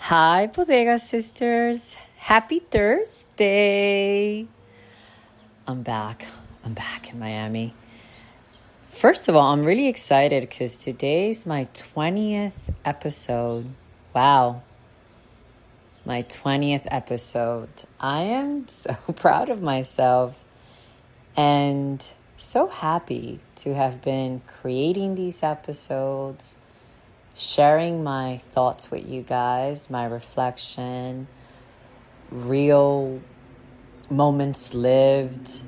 Hi, Bodega Sisters. Happy Thursday. I'm back. I'm back in Miami. First of all, I'm really excited because today's my 20th episode. Wow. My 20th episode. I am so proud of myself and so happy to have been creating these episodes, sharing my thoughts with you guys, my reflection, real moments lived,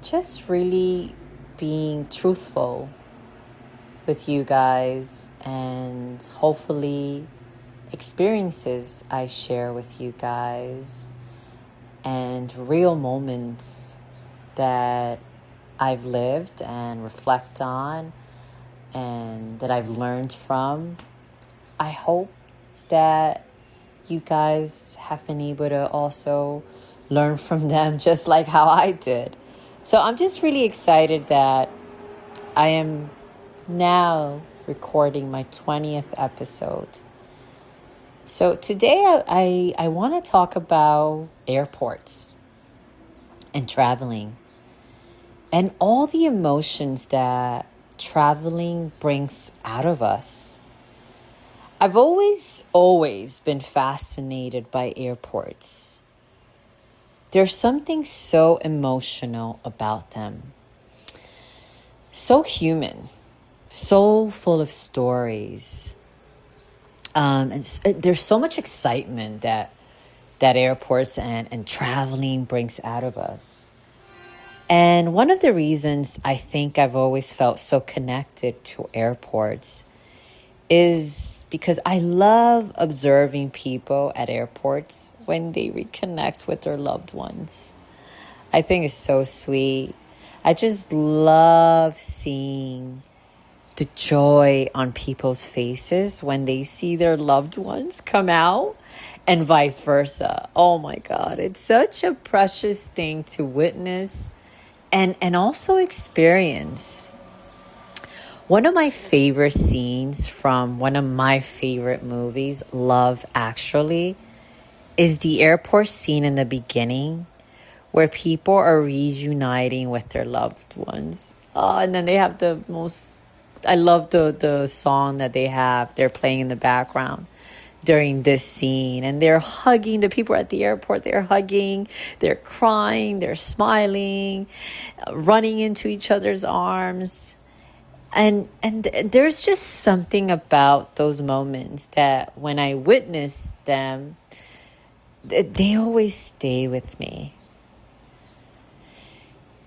just really being truthful with you guys, and hopefully experiences I share with you guys and real moments that I've lived and reflect on and that I've learned from. I hope that you guys have been able to also learn from them just like how I did. So I'm just really excited that I am now recording my 20th episode. So today I want to talk about airports and traveling and all the emotions that traveling brings out of us. I've always been fascinated by airports. There's something so emotional about them. So human, so full of stories. And there's so much excitement that airports and traveling brings out of us. And one of the reasons I think I've always felt so connected to airports is because I love observing people at airports when they reconnect with their loved ones. I think it's so sweet. I just love seeing the joy on people's faces when they see their loved ones come out and vice versa. Oh my God, it's such a precious thing to witness and also experience. One of my favorite scenes from one of my favorite movies, Love Actually, is the airport scene in the beginning where people are reuniting with their loved ones. Oh, and then they have I love the song that they're playing in the background during this scene. And they're hugging, the people at the airport, they're hugging, they're crying, they're smiling, running into each other's arms. And there's just something about those moments that when I witness them, they always stay with me.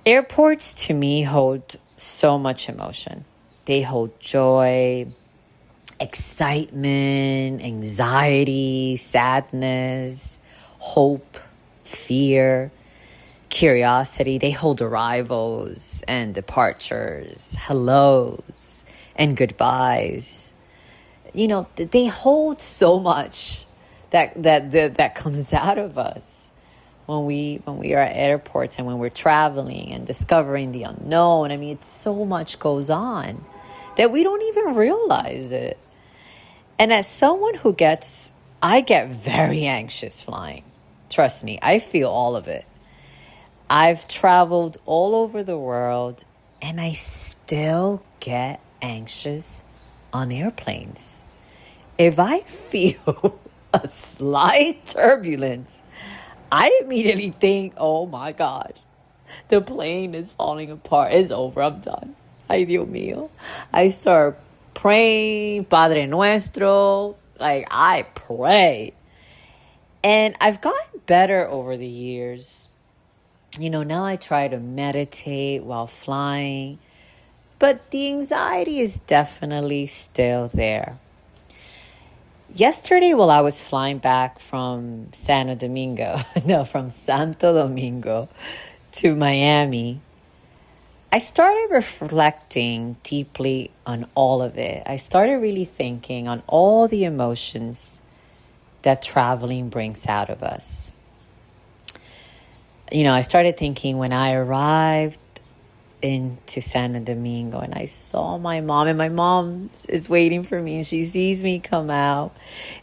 Airports to me hold so much emotion. They hold joy, excitement, anxiety, sadness, hope, fear, curiosity. They hold arrivals and departures, hellos and goodbyes. You know, they hold so much that comes out of us when we are at airports and when we're traveling and discovering the unknown. I mean, it's so much goes on that we don't even realize it. And as someone I get very anxious flying. Trust me, I feel all of it. I've traveled all over the world and I still get anxious on airplanes. If I feel a slight turbulence, I immediately think, oh my God, the plane is falling apart. It's over. I'm done. Ay, Dios mío. I start praying, Padre Nuestro. Like, I pray. And I've gotten better over the years. You know, now I try to meditate while flying, but the anxiety is definitely still there. Yesterday, while I was flying back from Santo Domingo to Miami, I started reflecting deeply on all of it. I started really thinking on all the emotions that traveling brings out of us. You know, I started thinking when I arrived into Santo Domingo and I saw my mom, and my mom is waiting for me and she sees me come out.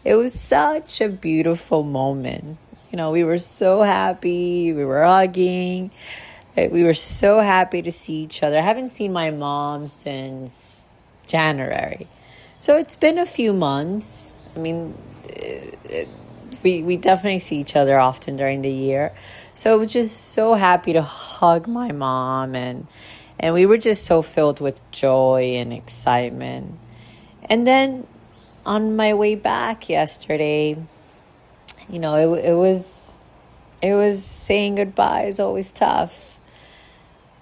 It was such a beautiful moment. We were so happy. We were hugging. We were so happy to see each other. I haven't seen my mom since January. So it's been a few months. I mean, we definitely see each other often during the year. So I was just so happy to hug my mom, and we were just so filled with joy and excitement. And then on my way back yesterday, it was saying goodbye is always tough.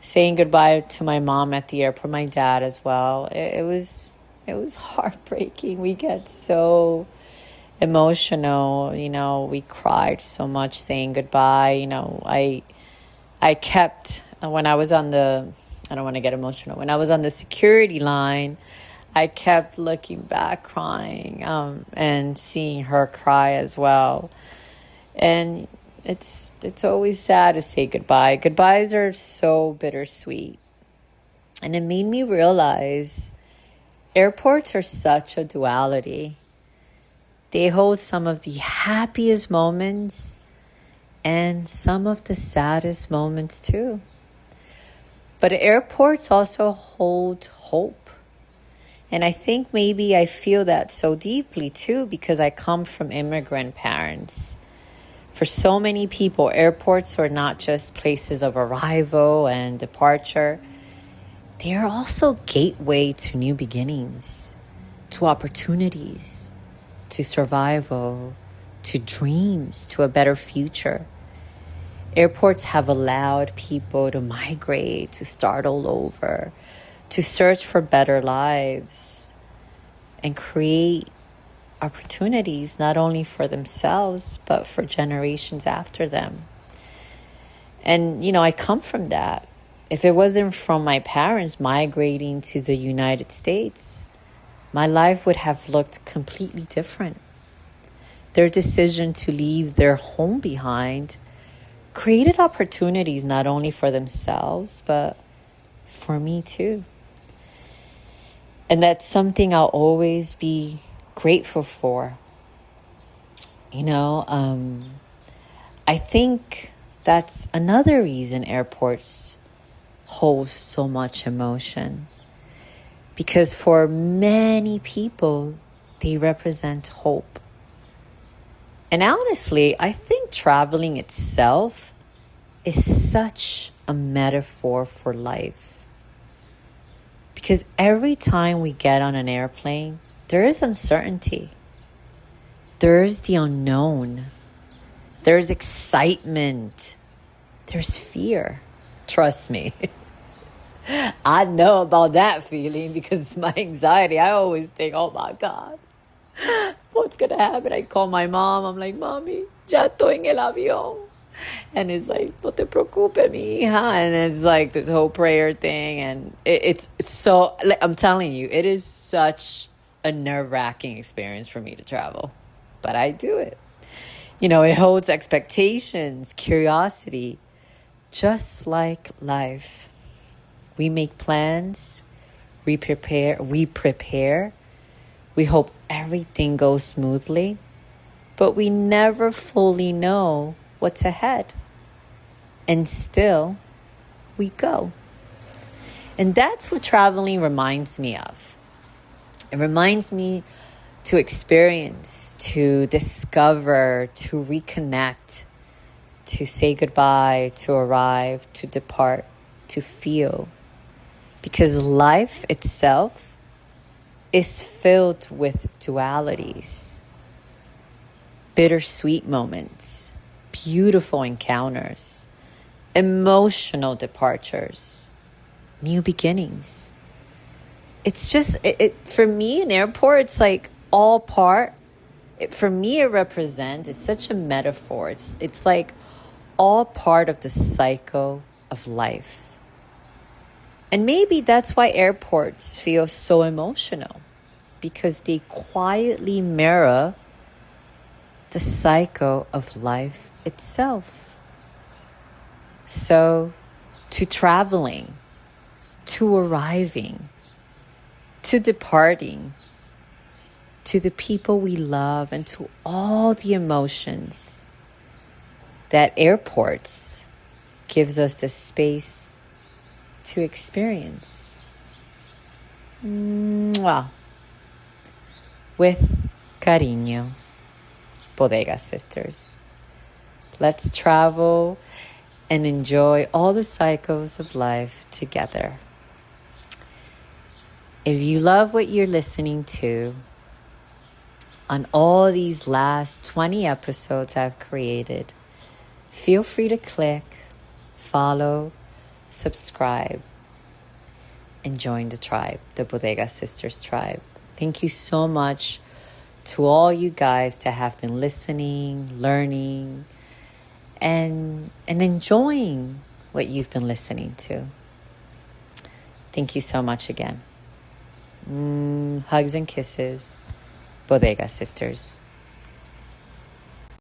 Saying goodbye to my mom at the airport, my dad as well. It was heartbreaking. We get so emotional. We cried so much saying goodbye. I kept, when I was on the, I don't want to get emotional. When I was on the security line, I kept looking back, crying, and seeing her cry as well. And it's always sad to say goodbye. Goodbyes are so bittersweet. And it made me realize airports are such a duality. They hold some of the happiest moments and some of the saddest moments too. But airports also hold hope. And I think maybe I feel that so deeply too because I come from immigrant parents. For so many people, airports are not just places of arrival and departure. They are also gateway to new beginnings, to opportunities, to survival, to dreams, to a better future. Airports have allowed people to migrate, to start all over, to search for better lives, and create opportunities not only for themselves, but for generations after them. And, I come from that. If it wasn't from my parents migrating to the United States, my life would have looked completely different. Their decision to leave their home behind created opportunities not only for themselves, but for me too. And that's something I'll always be grateful for. I think that's another reason airports hold so much emotion. Because for many people, they represent hope. And honestly, I think traveling itself is such a metaphor for life. Because every time we get on an airplane, there is uncertainty. There's the unknown. There's excitement. There's fear. Trust me. I know about that feeling because my anxiety, I always think, oh my God, what's going to happen? I call my mom. I'm like, Mommy, ya estoy en el avión. And it's like, no te preocupes, mi hija. And it's like this whole prayer thing. And it's so, I'm telling you, it is such a nerve-wracking experience for me to travel. But I do it. It holds expectations, curiosity, just like life. We make plans, we prepare, we hope everything goes smoothly, but we never fully know what's ahead. And still, we go. And that's what traveling reminds me of. It reminds me to experience, to discover, to reconnect, to say goodbye, to arrive, to depart, to feel. Because life itself is filled with dualities, bittersweet moments, beautiful encounters, emotional departures, new beginnings. It's just, for me, an airport, it's like all part. For me, it represents, it's such a metaphor. It's like all part of the cycle of life. And maybe that's why airports feel so emotional, because they quietly mirror the cycle of life itself. So, to traveling, to arriving, to departing, to the people we love, and to all the emotions that airports gives us the space to experience. Mwah. With cariño, Bodega Sisters. Let's travel and enjoy all the cycles of life together. If you love what you're listening to on all these last 20 episodes I've created, feel free to click, follow, subscribe, and join the tribe, the Bodega Sisters tribe. Thank you so much to all you guys that have been listening, learning, and enjoying what you've been listening to. Thank you so much again. Hugs and kisses, Bodega Sisters.